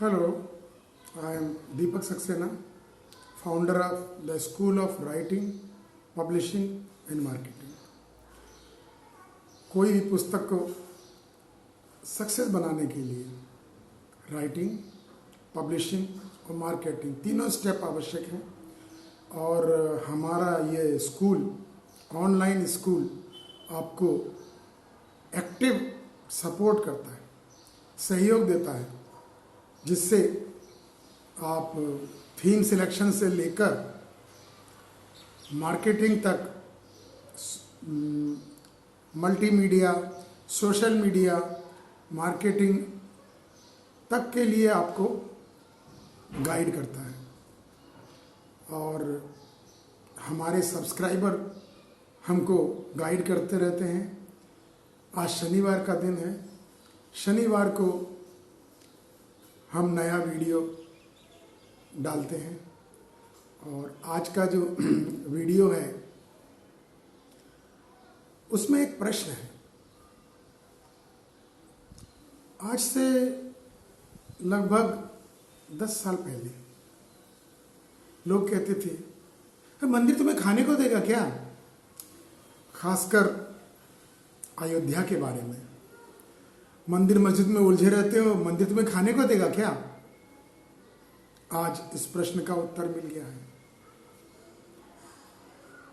Hello, I am Deepak Saxena, founder of the School of Writing, Publishing and Marketing. कोई भी पुस्तक को success बनाने के लिए राइटिंग, पब्लिशिंग और मार्केटिंग तीनों स्टेप आवश्यक हैं और हमारा ये स्कूल, ऑनलाइन स्कूल आपको एक्टिव सपोर्ट करता है, सहयोग देता है, जिससे आप थीम सिलेक्शन से लेकर मार्केटिंग तक, मल्टीमीडिया, सोशल मीडिया मार्केटिंग तक के लिए आपको गाइड करता है। और हमारे सब्सक्राइबर हमको गाइड करते रहते हैं। आज शनिवार का दिन है, शनिवार को हम नया वीडियो डालते हैं और आज का जो वीडियो है उसमें एक प्रश्न है। आज से लगभग 10 साल पहले लोग कहते थे मंदिर तुम्हें खाने को देगा क्या, खासकर अयोध्या के बारे में। मंदिर मस्जिद में उलझे रहते हो, मंदिर तुम्हें खाने को देगा क्या। आज इस प्रश्न का उत्तर मिल गया है।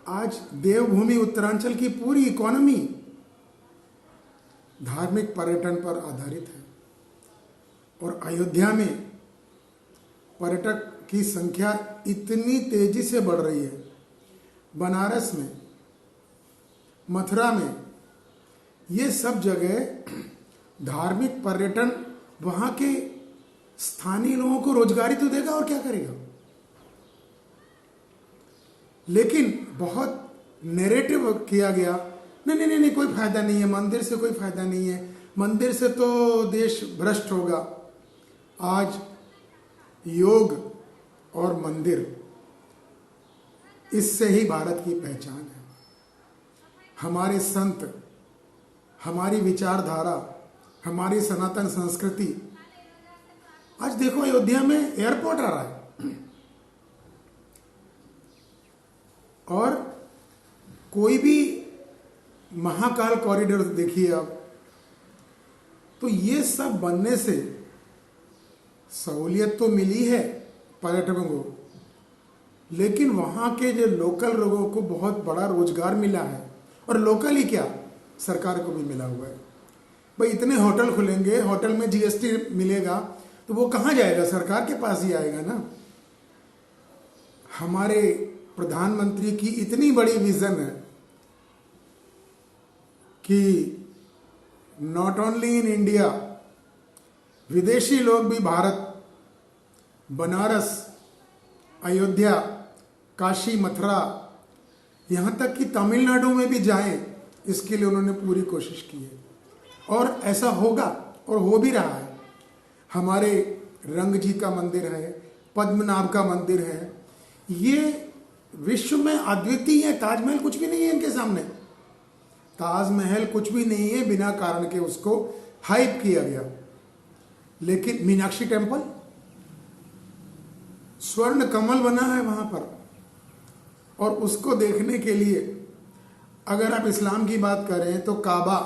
आज देवभूमि उत्तरांचल की पूरी इकोनॉमी धार्मिक पर्यटन पर आधारित है और अयोध्या में पर्यटक की संख्या इतनी तेजी से बढ़ रही है। बनारस में, मथुरा में, ये सब जगह धार्मिक पर्यटन वहां के स्थानीय लोगों को रोजगारी तो देगा और क्या करेगा। लेकिन बहुत नैरेटिव किया गया, नहीं नहीं नहीं, कोई फायदा नहीं है, मंदिर से कोई फायदा नहीं है, मंदिर से तो देश भ्रष्ट होगा। आज योग और मंदिर, इससे ही भारत की पहचान है। हमारे संत, हमारी विचारधारा, हमारी सनातन संस्कृति। आज देखो अयोध्या में एयरपोर्ट आ रहा है और कोई भी महाकाल कॉरिडोर देखिए आप, तो ये सब बनने से सहूलियत तो मिली है पर्यटकों को, लेकिन वहां के जो लोकल लोगों को बहुत बड़ा रोजगार मिला है। और लोकल ही क्या, सरकार को भी मिला हुआ है। भाई इतने होटल खुलेंगे, होटल में जीएसटी मिलेगा तो वो कहाँ जाएगा, सरकार के पास ही आएगा ना। हमारे प्रधानमंत्री की इतनी बड़ी विजन है कि नॉट ओनली इन इंडिया, विदेशी लोग भी भारत, बनारस, अयोध्या, काशी, मथुरा, यहां तक कि तमिलनाडु में भी जाएं, इसके लिए उन्होंने पूरी कोशिश की है और ऐसा होगा और हो भी रहा है। हमारे रंग जी का मंदिर है, पद्मनाभ का मंदिर है, ये विश्व में अद्वितीय है। ताजमहल कुछ भी नहीं है इनके सामने, ताजमहल कुछ भी नहीं है, बिना कारण के उसको हाइप किया गया। लेकिन मीनाक्षी टेम्पल, स्वर्ण कमल बना है वहां पर, और उसको देखने के लिए अगर आप इस्लाम की बात करें तो काबा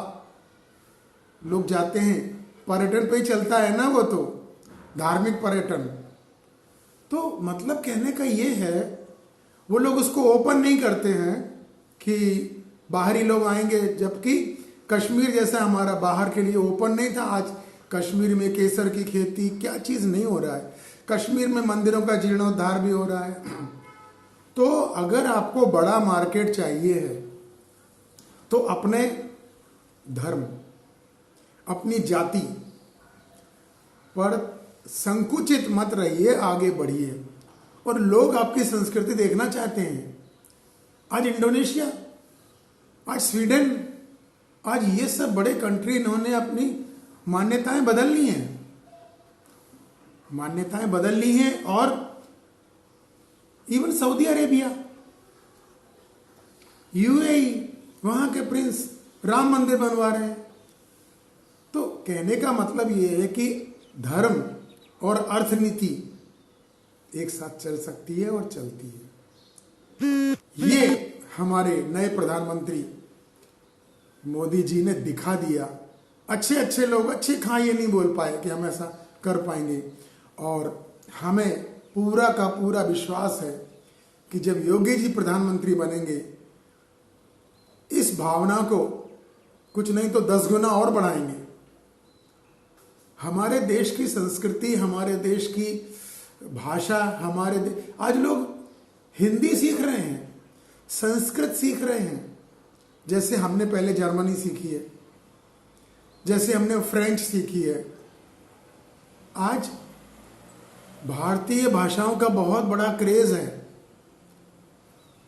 लोग जाते हैं, पर्यटन पे ही चलता है ना वो, तो धार्मिक पर्यटन। तो मतलब कहने का ये है, वो लोग उसको ओपन नहीं करते हैं कि बाहरी लोग आएंगे, जबकि कश्मीर जैसा हमारा बाहर के लिए ओपन नहीं था। आज कश्मीर में केसर की खेती, क्या चीज नहीं हो रहा है। कश्मीर में मंदिरों का जीर्णोद्धार भी हो रहा है। तो अगर आपको बड़ा मार्केट चाहिए है तो अपने धर्म, अपनी जाति पर संकुचित मत रहिए, आगे बढ़िए। और लोग आपकी संस्कृति देखना चाहते हैं। आज इंडोनेशिया, आज स्वीडन, आज ये सब बड़े कंट्री, इन्होंने अपनी मान्यताएं बदल ली हैं, मान्यताएं बदल ली हैं। और इवन सऊदी अरेबिया, यूएई, वहां के प्रिंस राम मंदिर बनवा रहे हैं। तो कहने का मतलब ये है कि धर्म और अर्थनीति एक साथ चल सकती है और चलती है। ये हमारे नए प्रधानमंत्री मोदी जी ने दिखा दिया। अच्छे अच्छे लोग अच्छे खां ये नहीं बोल पाए कि हम ऐसा कर पाएंगे, और हमें पूरा का पूरा विश्वास है कि जब योगी जी प्रधानमंत्री बनेंगे, इस भावना को कुछ नहीं तो 10 गुना और बढ़ाएंगे। हमारे देश की संस्कृति, हमारे देश की भाषा, आज लोग हिंदी सीख रहे हैं, संस्कृत सीख रहे हैं, जैसे हमने पहले जर्मनी सीखी है, जैसे हमने फ्रेंच सीखी है। आज भारतीय भाषाओं का बहुत बड़ा क्रेज है।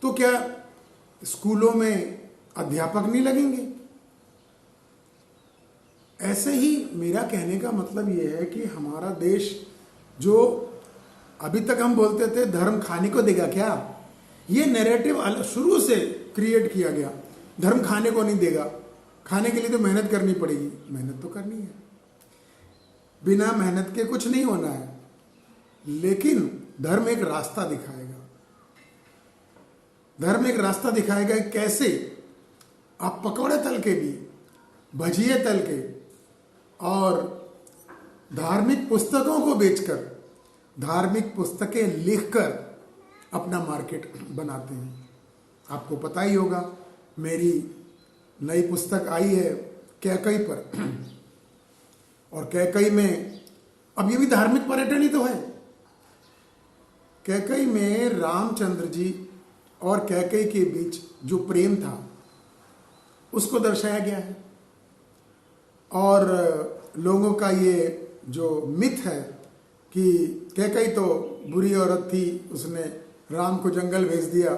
तो क्या स्कूलों में अध्यापक नहीं लगेंगे? ऐसे ही मेरा कहने का मतलब यह है कि हमारा देश, जो अभी तक हम बोलते थे धर्म खाने को देगा क्या, ये नैरेटिव शुरू से क्रिएट किया गया। धर्म खाने को नहीं देगा, खाने के लिए तो मेहनत करनी पड़ेगी। मेहनत तो करनी है, बिना मेहनत के कुछ नहीं होना है, लेकिन धर्म एक रास्ता दिखाएगा। धर्म एक रास्ता दिखाएगा कैसे आप पकौड़े तल के भी, भजिए तल के और धार्मिक पुस्तकों को बेचकर, धार्मिक पुस्तकें लिखकर अपना मार्केट बनाते हैं। आपको पता ही होगा, मेरी नई पुस्तक आई है कैकई पर, और कैकई में अब ये भी धार्मिक पर्यटन ही तो है। कैकई में रामचंद्र जी और कैकई के बीच जो प्रेम था उसको दर्शाया गया है। और लोगों का ये जो मिथ है कि कैकई तो बुरी औरत थी, उसने राम को जंगल भेज दिया,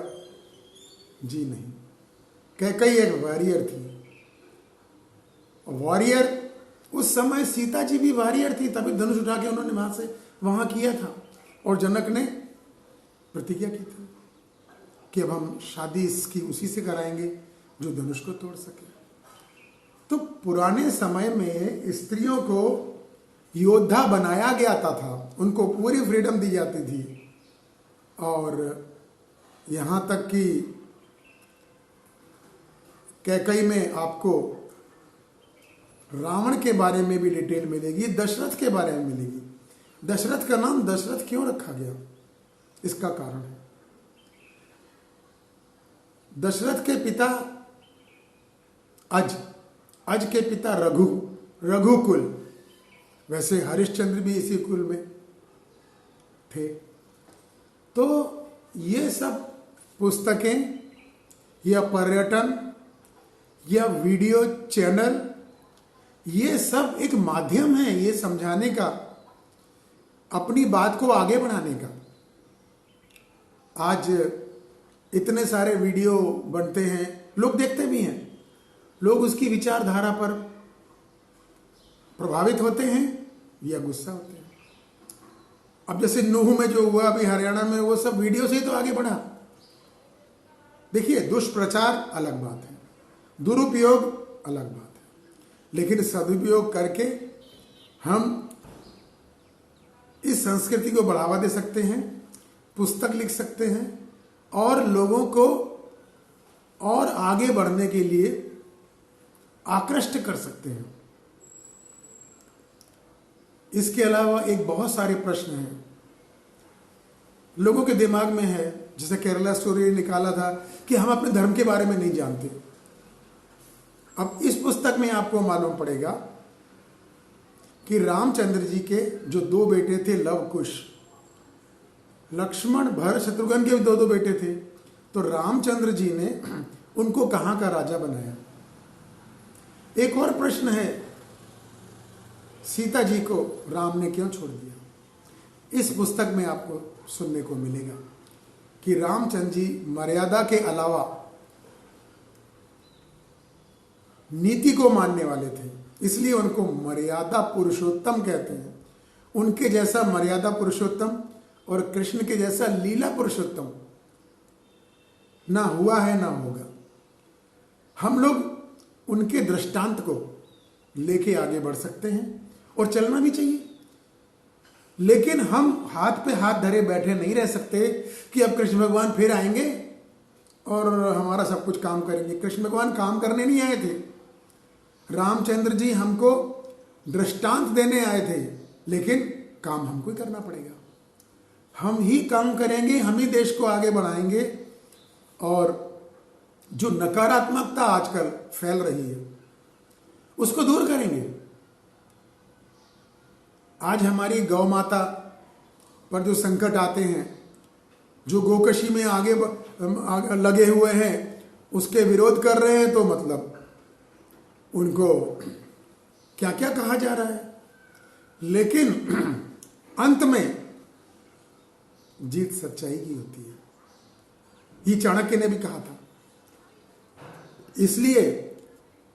जी नहीं, कैकई एक वॉरियर थी। वॉरियर, उस समय सीता जी भी वॉरियर थी, तभी धनुष उठा के उन्होंने वहां से वहां किया था। और जनक ने प्रतिज्ञा की थी कि अब हम शादी इसकी उसी से कराएंगे जो धनुष को तोड़ सके। तो पुराने समय में स्त्रियों को योद्धा बनाया गया था, उनको पूरी फ्रीडम दी जाती थी। और यहां तक कि कैकई में आपको रावण के बारे में भी डिटेल मिलेगी, दशरथ के बारे में मिलेगी। दशरथ का नाम दशरथ क्यों रखा गया, इसका कारण है दशरथ के पिता अज के पिता रघुकुल, वैसे हरिश्चंद्र भी इसी कुल में थे। तो ये सब पुस्तकें या पर्यटन या वीडियो चैनल, ये सब एक माध्यम है ये समझाने का, अपनी बात को आगे बढ़ाने का। आज इतने सारे वीडियो बनते हैं, लोग देखते भी हैं, लोग उसकी विचारधारा पर प्रभावित होते हैं या गुस्सा होते हैं। अब जैसे नूह में जो हुआ अभी हरियाणा में, वो सब वीडियो से ही तो आगे बढ़ा। देखिए, दुष्प्रचार अलग बात है, दुरुपयोग अलग बात है, लेकिन सदुपयोग करके हम इस संस्कृति को बढ़ावा दे सकते हैं, पुस्तक लिख सकते हैं और लोगों को और आगे बढ़ने के लिए आकृष्ट कर सकते हैं। इसके अलावा एक बहुत सारे प्रश्न हैं लोगों के दिमाग में है, जैसे केरला स्टोरी निकाला था कि हम अपने धर्म के बारे में नहीं जानते। अब इस पुस्तक में आपको मालूम पड़ेगा कि रामचंद्र जी के जो 2 बेटे थे, लव कुश, लक्ष्मण भरत शत्रुघ्न के भी 2 बेटे थे। तो रामचंद्र जी ने उनको कहां का राजा बनाया। एक और प्रश्न है, सीता जी को राम ने क्यों छोड़ दिया। इस पुस्तक में आपको सुनने को मिलेगा कि रामचंद्र जी मर्यादा के अलावा नीति को मानने वाले थे, इसलिए उनको मर्यादा पुरुषोत्तम कहते हैं। उनके जैसा मर्यादा पुरुषोत्तम और कृष्ण के जैसा लीला पुरुषोत्तम ना हुआ है ना होगा। हम लोग उनके दृष्टांत को लेके आगे बढ़ सकते हैं और चलना भी चाहिए। लेकिन हम हाथ पे हाथ धरे बैठे नहीं रह सकते कि अब कृष्ण भगवान फिर आएंगे और हमारा सब कुछ काम करेंगे। कृष्ण भगवान काम करने नहीं आए थे, रामचंद्र जी हमको दृष्टांत देने आए थे, लेकिन काम हमको ही करना पड़ेगा। हम ही काम करेंगे, हम ही देश को आगे बढ़ाएंगे। और जो नकारात्मकता आजकल फैल रही है उसको दूर करेंगे। आज हमारी गौ माता पर जो संकट आते हैं, जो गोकशी में आगे लगे हुए हैं, उसके विरोध कर रहे हैं, तो मतलब उनको क्या क्या कहा जा रहा है। लेकिन अंत में जीत सच्चाई की होती है, ये चाणक्य ने भी कहा था। इसलिए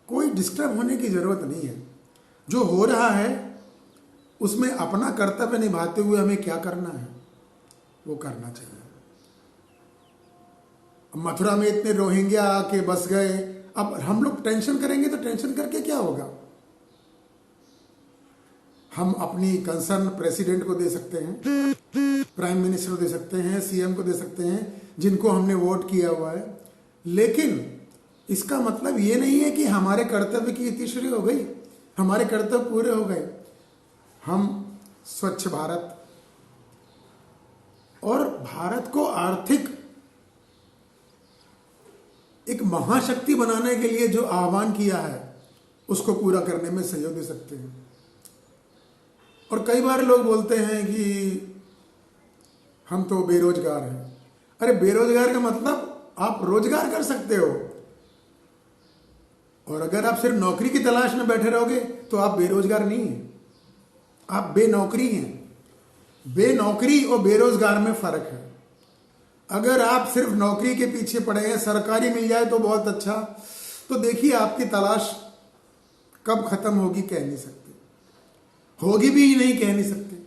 कोई डिस्टर्ब होने की जरूरत नहीं है। जो हो रहा है उसमें अपना कर्तव्य निभाते हुए हमें क्या करना है वो करना चाहिए। मथुरा में इतने रोहिंग्या आके बस गए, अब हम लोग टेंशन करेंगे तो टेंशन करके क्या होगा। हम अपनी कंसर्न प्रेसिडेंट को दे सकते हैं, प्राइम मिनिस्टर को दे सकते हैं, सीएम को दे सकते हैं, जिनको हमने वोट किया हुआ है। लेकिन इसका मतलब ये नहीं है कि हमारे कर्तव्य की इतिश्री हो गई, हमारे कर्तव्य पूरे हो गए। हम स्वच्छ भारत और भारत को आर्थिक एक महाशक्ति बनाने के लिए जो आह्वान किया है उसको पूरा करने में सहयोग दे सकते हैं। और कई बार लोग बोलते हैं कि हम तो बेरोजगार हैं। अरे बेरोजगार का मतलब आप रोजगार कर सकते हो, और अगर आप सिर्फ नौकरी की तलाश में बैठे रहोगे तो आप बेरोजगार नहीं हैं, आप बेनौकरी हैं। बेनौकरी और बेरोजगार में फर्क है। अगर आप सिर्फ नौकरी के पीछे पड़े हैं, सरकारी मिल जाए तो बहुत अच्छा, तो देखिए आपकी तलाश कब खत्म होगी कह नहीं सकते, होगी भी नहीं कह नहीं सकते।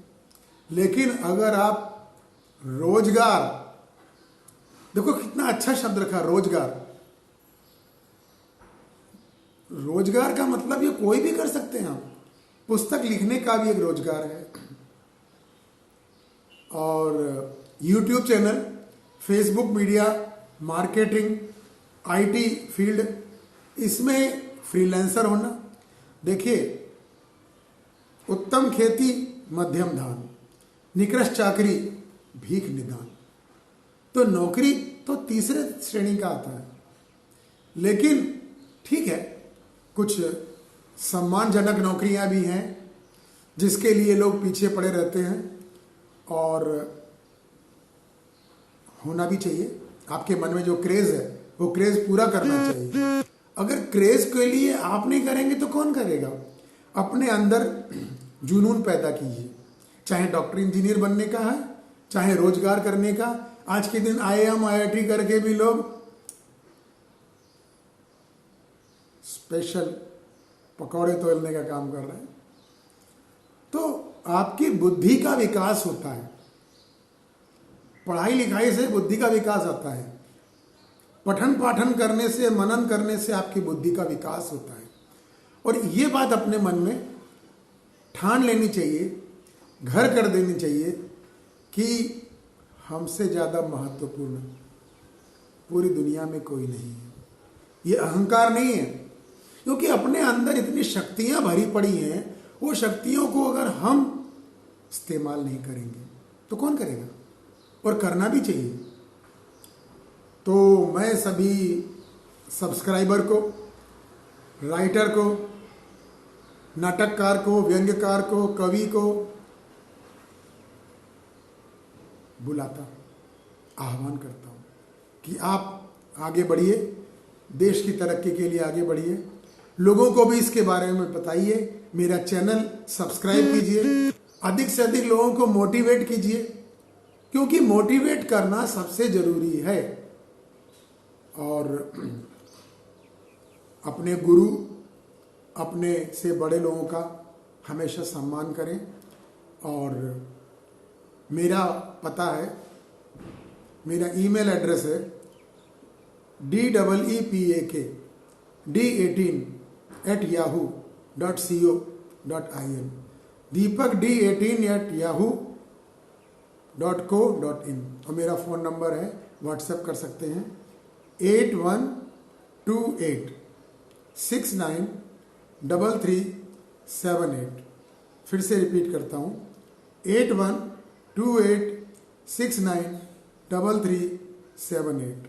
लेकिन अगर आप रोजगार, देखो कितना अच्छा शब्द रखा, रोजगार। रोजगार का मतलब ये कोई भी कर सकते हैं आप। पुस्तक लिखने का भी एक रोजगार है, और YouTube channel, Facebook media, marketing, IT field, इसमें फ्रीलांसर होना। देखिए, उत्तम खेती मध्यम धान, निकृष्ट चाकरी भीख निदान। तो नौकरी तो तीसरे श्रेणी का आता है। लेकिन ठीक है, कुछ सम्मानजनक नौकरियां भी हैं जिसके लिए लोग पीछे पड़े रहते हैं, और होना भी चाहिए। आपके मन में जो क्रेज है वो क्रेज पूरा करना चाहिए। अगर क्रेज के लिए आप नहीं करेंगे तो कौन करेगा। अपने अंदर जुनून पैदा कीजिए, चाहे डॉक्टर इंजीनियर बनने का है, चाहे रोजगार करने का। आज के दिन आईआईएम आईआईटी करके भी लोग स्पेशल पकौड़े तोलने का काम कर रहे हैं। तो आपकी बुद्धि का विकास होता है, पढ़ाई लिखाई से बुद्धि का विकास आता है, पठन पाठन करने से, मनन करने से आपकी बुद्धि का विकास होता है। और ये बात अपने मन में ठान लेनी चाहिए, घर कर देनी चाहिए कि हमसे ज़्यादा महत्वपूर्ण पूरी दुनिया में कोई नहीं है। ये अहंकार नहीं है, क्योंकि अपने अंदर इतनी शक्तियां भरी पड़ी हैं, वो शक्तियों को अगर हम इस्तेमाल नहीं करेंगे तो कौन करेगा। और करना भी चाहिए। तो मैं सभी सब्सक्राइबर को, राइटर को, नाटककार को, व्यंग्यकार को, कवि को बुलाता, आह्वान करता हूँ कि आप आगे बढ़िए, देश की तरक्की के लिए आगे बढ़िए। लोगों को भी इसके बारे में बताइए, मेरा चैनल सब्सक्राइब कीजिए, अधिक से अधिक लोगों को मोटिवेट कीजिए, क्योंकि मोटिवेट करना सबसे जरूरी है। और अपने गुरु, अपने से बड़े लोगों का हमेशा सम्मान करें। और मेरा पता है, मेरा ईमेल एड्रेस है DEEPAK D18@yahoo.co.in। deepakd18@yahoo.co.in और मेरा फ़ोन नंबर है, व्हाट्सएप कर सकते हैं 8128693378। फिर से रिपीट करता हूँ 8128693378।